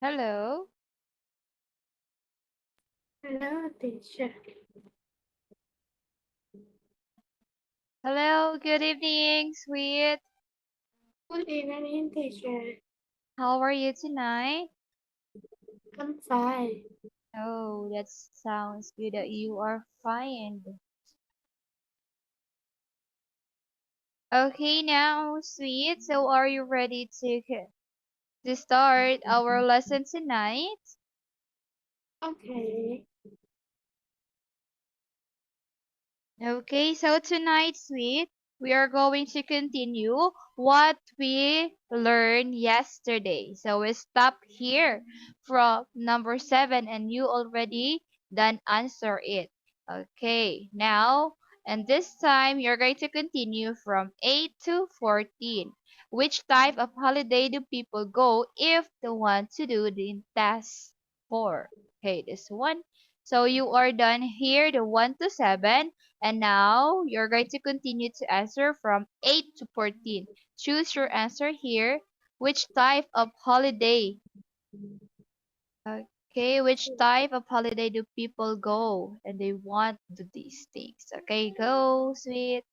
Hello. Hello, teacher. Hello. Good evening, sweet. Good evening, teacher. How are you tonight? I'm fine. Oh, that sounds good that you are fine. Okay, now, sweet. So, are you ready to start our lesson tonight? Okay. Okay, so tonight, sweet, we are going to continue what we learned yesterday. So we stop here from number 7 and you already done answer it. Okay, now, and this time you're going to continue from 8 to 14. Which type of holiday do people go if they want to do the task 4? Okay, this one. So you are done here, the 1 to 7. And now you're going to continue to answer from 8 to 14. Choose your answer here. Which type of holiday? Okay, which type of holiday do people go and they want to do these things? Okay, go, sweet.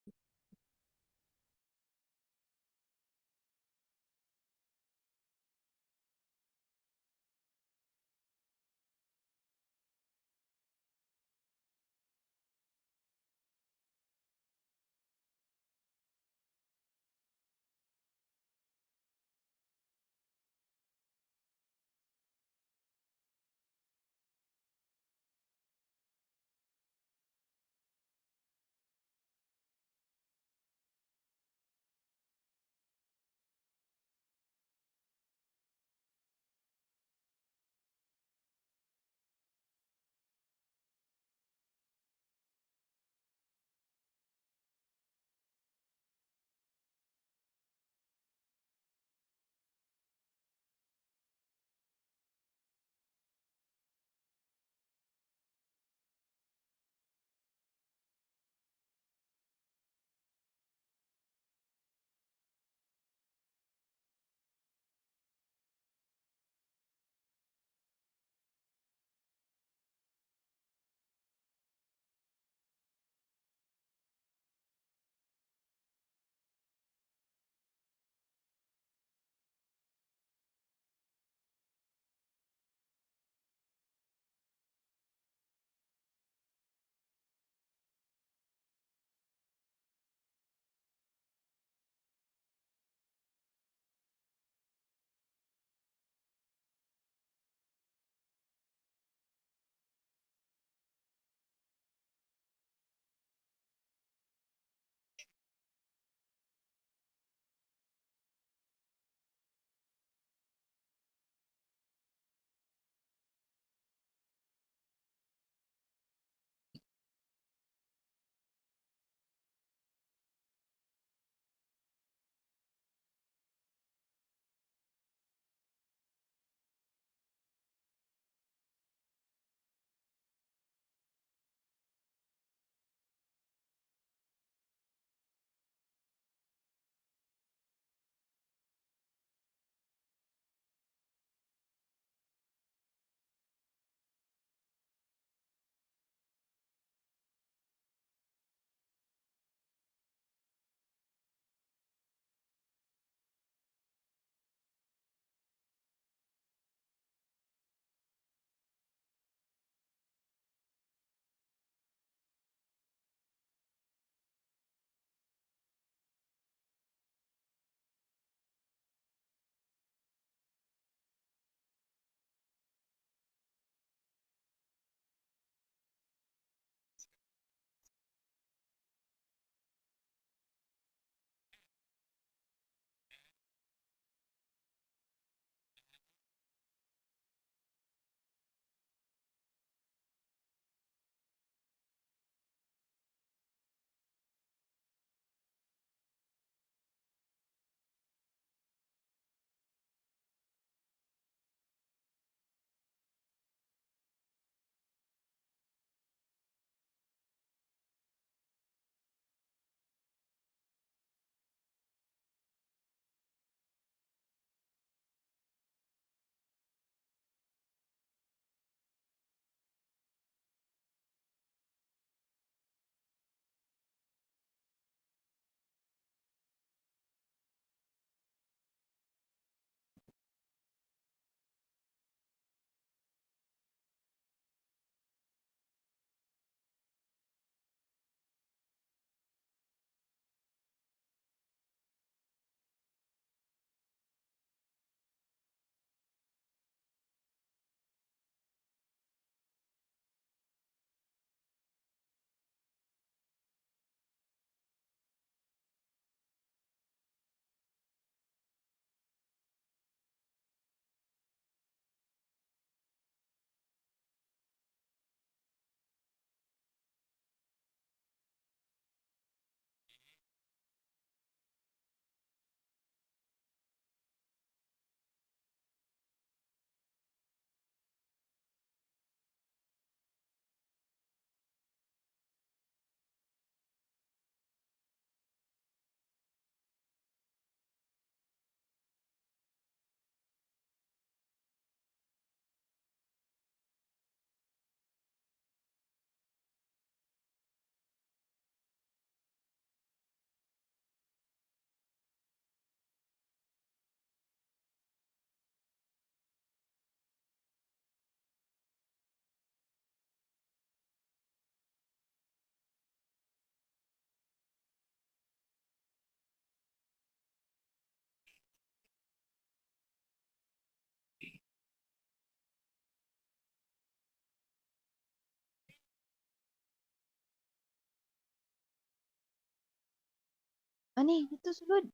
Ani, ito sulod.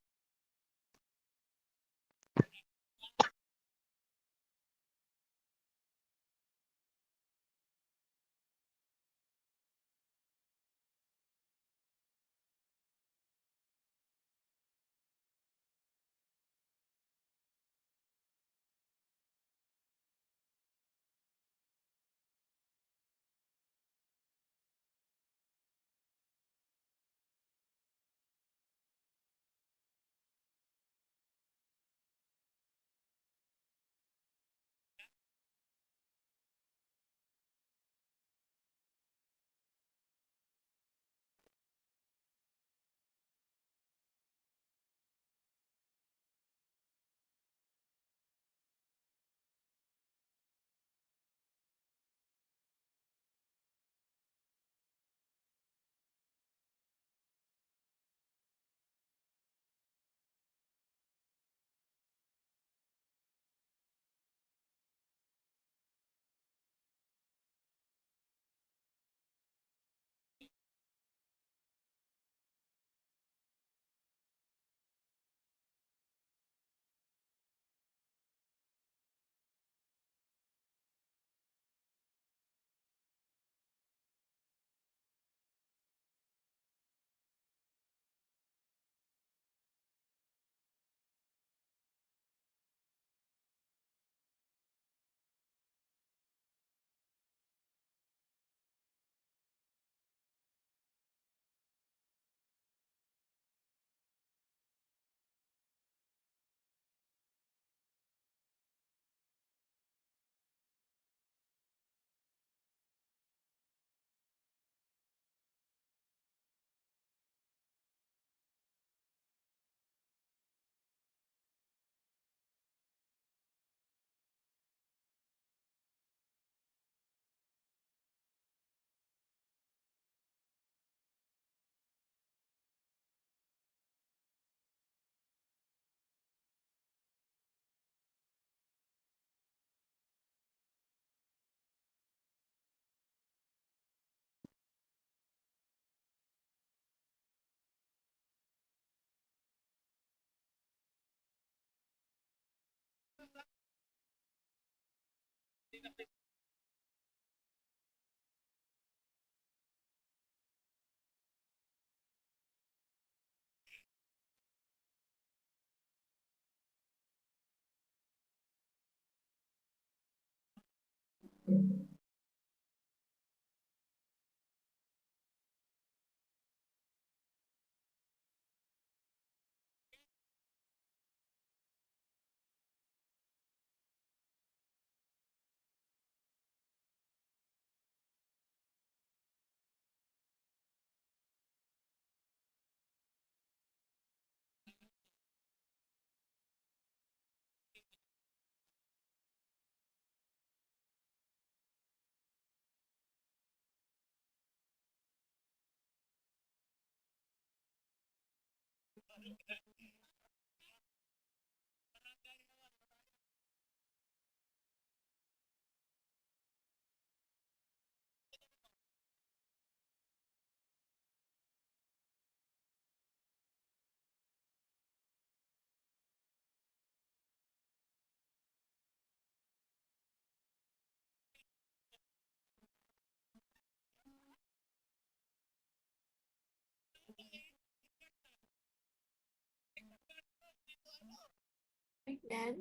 Like that.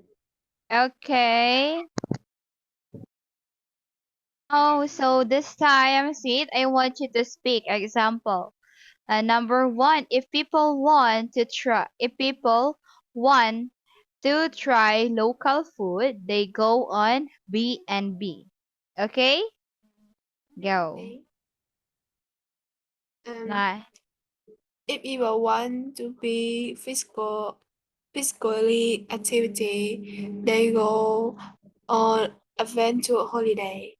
Okay. Oh, so this time, Sid, I want you to speak. Example. Number one, if people want to try local food, they go on B&B. Okay? Go. Okay. Um, Nah. if people want to be physically activity, they go on adventure holiday.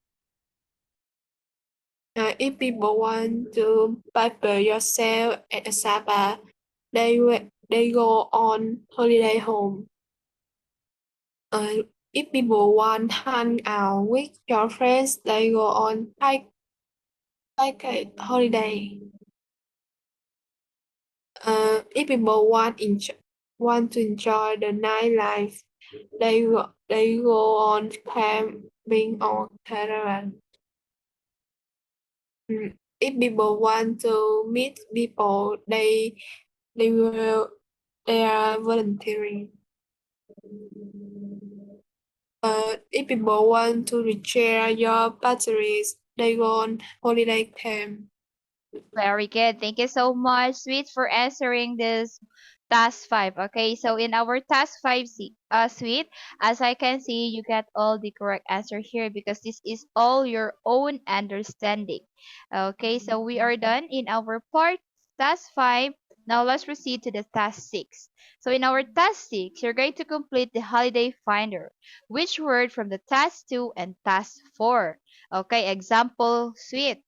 If people want to prepare yourself at a spa, they go on holiday home. If people want hang out with your friends, they go on hike a holiday. If people want to enjoy the nightlife, they go on camping or caravan. If people want to meet people, they are volunteering. If people want to recharge your batteries, they go on holiday camp. Very good. Thank you so much, Sweet, for answering this task 5. Okay, so in our task 5, Sweet, as I can see, you get all the correct answer here because this is all your own understanding. Okay, so we are done in our part task 5. Now let's proceed to the task 6. So in our task 6, you're going to complete the holiday finder. Which word from the task 2 and task 4? Okay, example, Sweet.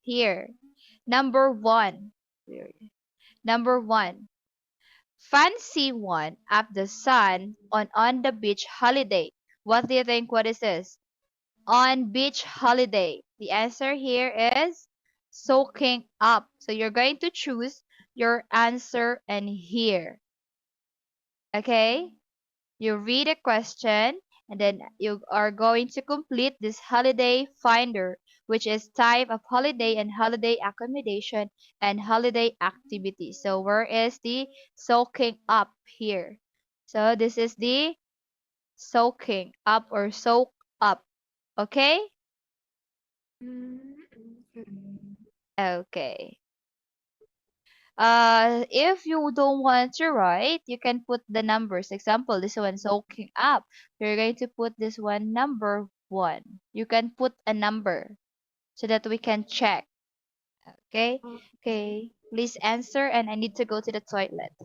Here. Number one. Number one. Fancy one up the sun on the beach holiday. What do you think? What is this? On beach holiday. The answer here is soaking up. So you're going to choose your answer and here. Okay? You read a question and then you are going to complete this holiday finder, which is type of holiday and holiday accommodation and holiday activity. So where is the soaking up here? So this is the soaking up or soak up. Okay? Okay. If you don't want to write, you can put the numbers. Example, this one soaking up. You're going to put this one number 1. You can put a number so that we can check. Okay? Okay. Please answer and I need to go to the toilet.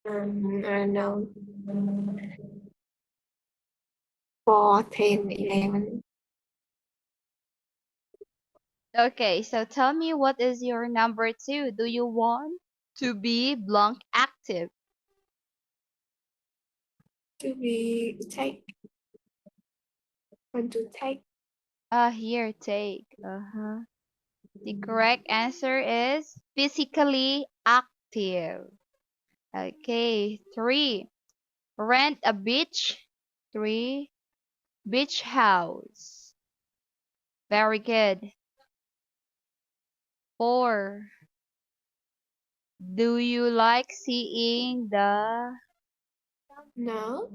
I don't know. 4, 10, 11. Okay, so tell me what is your number two? Do you want to be blank active? To be take. Want to take. Here, take. Uh-huh. The correct answer is physically active. Okay, three. Rent a beach. Three. Beach house. Very good. Four. Do you like seeing the No.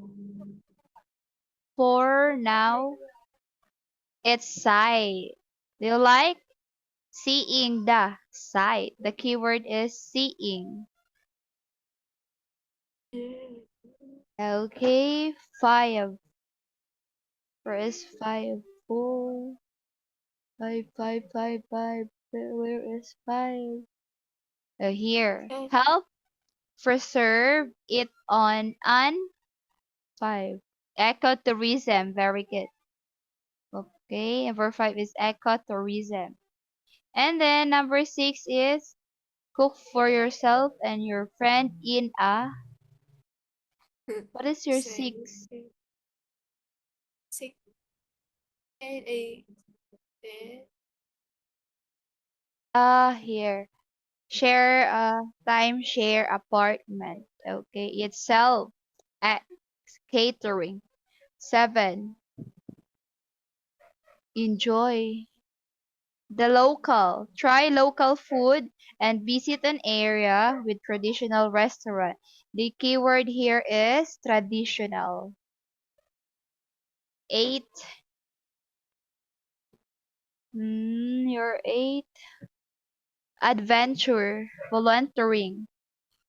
four now? It's sight. Do you like seeing the sight? The keyword is seeing. Okay, five. Where is five? Four. Five, five, five, five. Where is five? Here. Okay. Help preserve it on an five. Ecotourism. Very good. Okay, number five is ecotourism. And then number six is cook for yourself and your friend in a. What is your Seven, six? 6, 8, 8. There. Here. Share timeshare apartment. Okay, it's self at catering. Seven. Enjoy the local. Try local food and visit an area with traditional restaurant. The keyword here is traditional. Eight. You're eight. Adventure. Volunteering.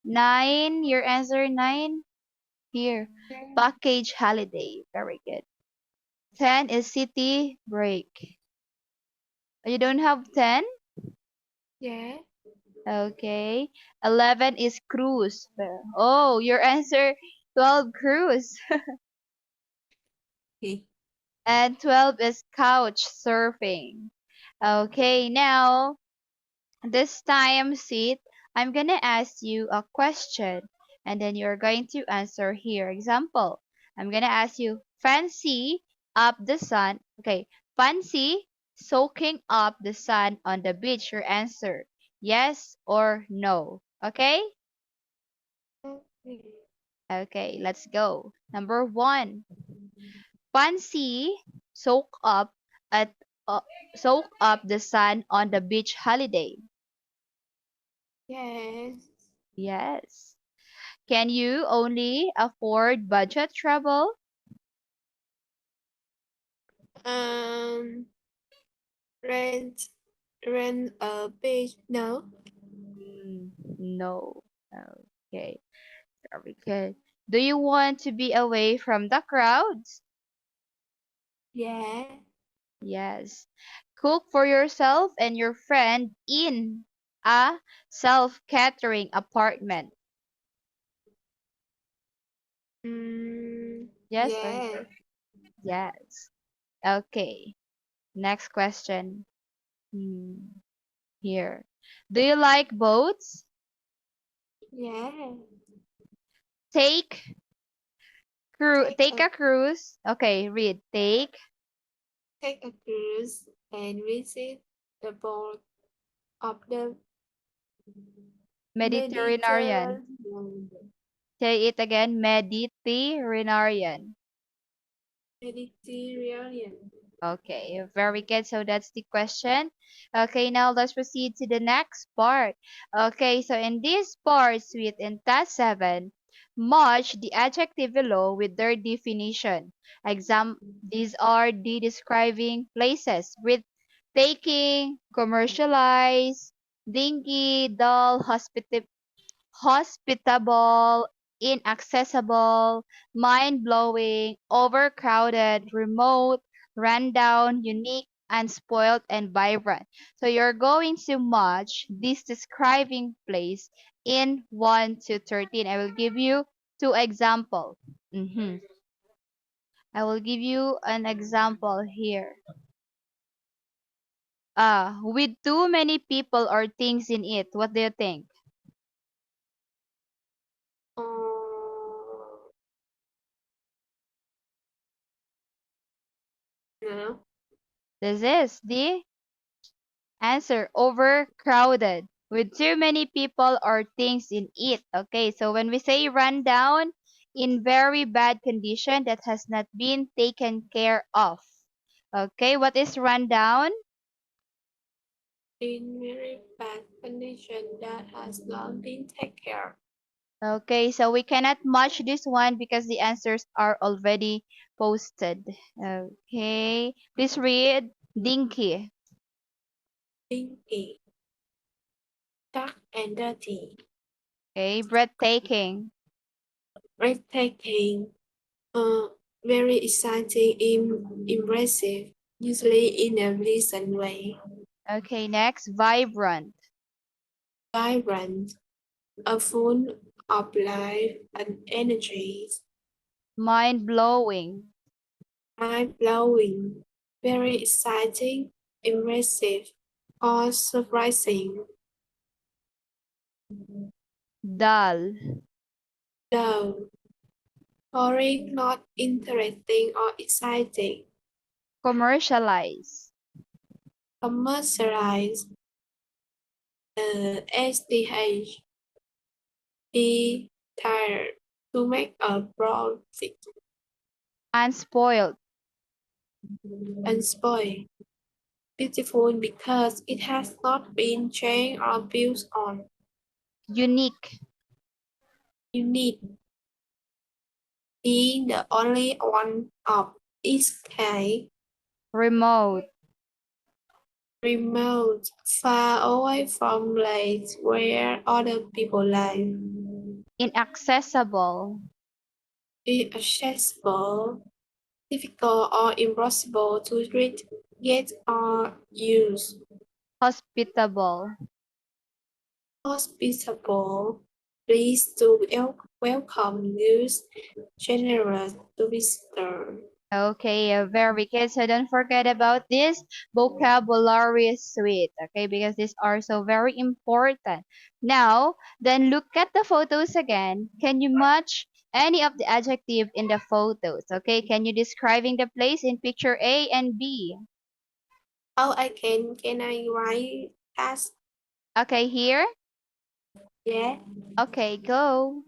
Nine. Your answer nine. Here. Package holiday. Very good. 10 is city break. You don't have 10? Yeah. Okay. 11 is cruise. Oh, your answer 12 cruise. Okay. And 12 is couch surfing. Okay, now this time, Sid, I'm gonna ask you a question and then you're going to answer here. Example, I'm gonna ask you, fancy up the sun. Okay, fancy soaking up the sun on the beach. Your answer, yes or no. Okay? Okay. Okay, let's go. Number one, fancy soak up at uh, soak up the sun on the beach holiday. Yes. Yes. Can you only afford budget travel? Um, rent, rent a beach. No. No. Okay, very good. Do you want to be away from the crowds? Yeah. Yes. Cook for yourself and your friend in a self-catering apartment. Yes or Yeah. no? Yes. Okay. Next question. Hmm. Here. Do you like boats? Yeah. Take Take take a a cruise. Okay, read. take a cruise and visit the port of the Mediterranean. Mediterranean. Say it again. Mediterranean. Mediterranean. Okay, very good. So that's the question. Okay, now let's proceed to the next part. Okay, so in this part, sweet in task 7, match the adjective below with their definition. These are the describing places with taking, commercialized, dingy, dull, hospitable, inaccessible, mind blowing, overcrowded, remote, rundown, unique, unspoiled, and vibrant. So you're going to match this describing place in 1 to 13. I will give you two examples. I will give you an example here. With too many people or things in it. What do you think? No. This is the answer. Overcrowded. With too many people or things in it. Okay, so when we say run down, in very bad condition that has not been taken care of. Okay, what is run down? In very bad condition that has not been taken care. Okay, so we cannot match this one because the answers are already posted. Okay, please read dinky. Stinky, dark and dirty, Okay, breathtaking. breathtaking, uh, very exciting, impressive, usually in a pleasant way, Okay, next, vibrant. vibrant, a full of life and energy, Mind blowing. mind-blowing, very exciting, impressive, or surprising. Dull. Dull, boring, not interesting or exciting. Commercialize. Commercialize, SDH, be tired to make a profit Unspoiled. and spoil. Beautiful because it has not been changed or built on. Unique. Unique, being the only one of its kind. Remote. Remote, far away from place where other people live. Inaccessible. Inaccessible, difficult or impossible to read, get or use. Hospitable. Hospitable, pleased to welcome news, generous to visitor. Okay, very good. So don't forget about this vocabulary suite, okay, because these are so very important. Now, then look at the photos again. Can you match any of the adjective in the photos? Okay, can you describing the place in picture A and B? Oh, can I write as Okay, here. yeah? Okay, go.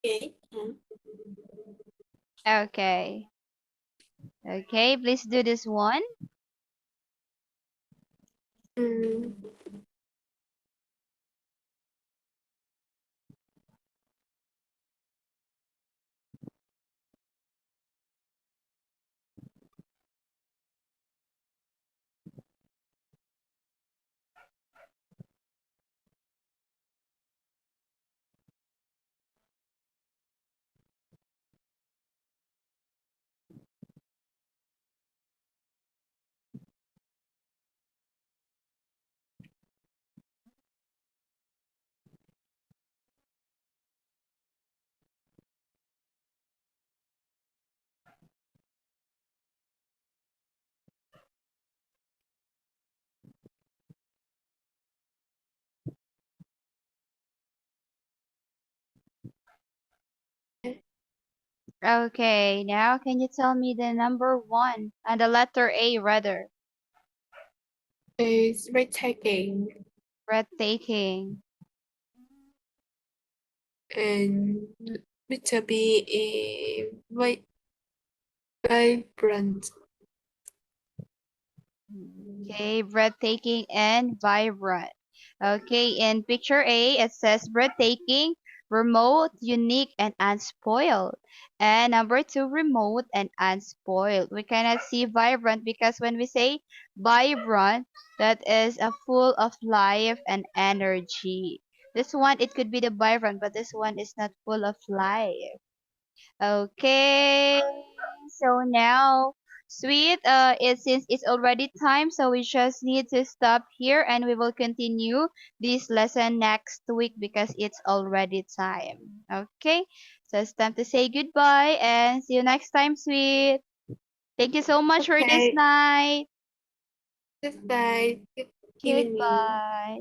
Okay. Okay. Okay, please do this one. Mm. Okay, now can you tell me the number one and the letter A rather? Is breathtaking Breathtaking. and Mr. B is vibrant. Okay, breathtaking and vibrant. Okay, in picture A, it says breathtaking, remote, unique, and unspoiled. And number two, remote and unspoiled. We cannot see vibrant because when we say vibrant, that is a full of life and energy. This one, it could be the vibrant, but this one is not full of life. Okay, so now, sweet, since it's already time, so we just need to stop here and we will continue this lesson next week because it's already time. Okay, so it's time to say goodbye and see you next time, sweet. Thank you so much for this Okay. night. Goodbye. Good evening. Goodbye.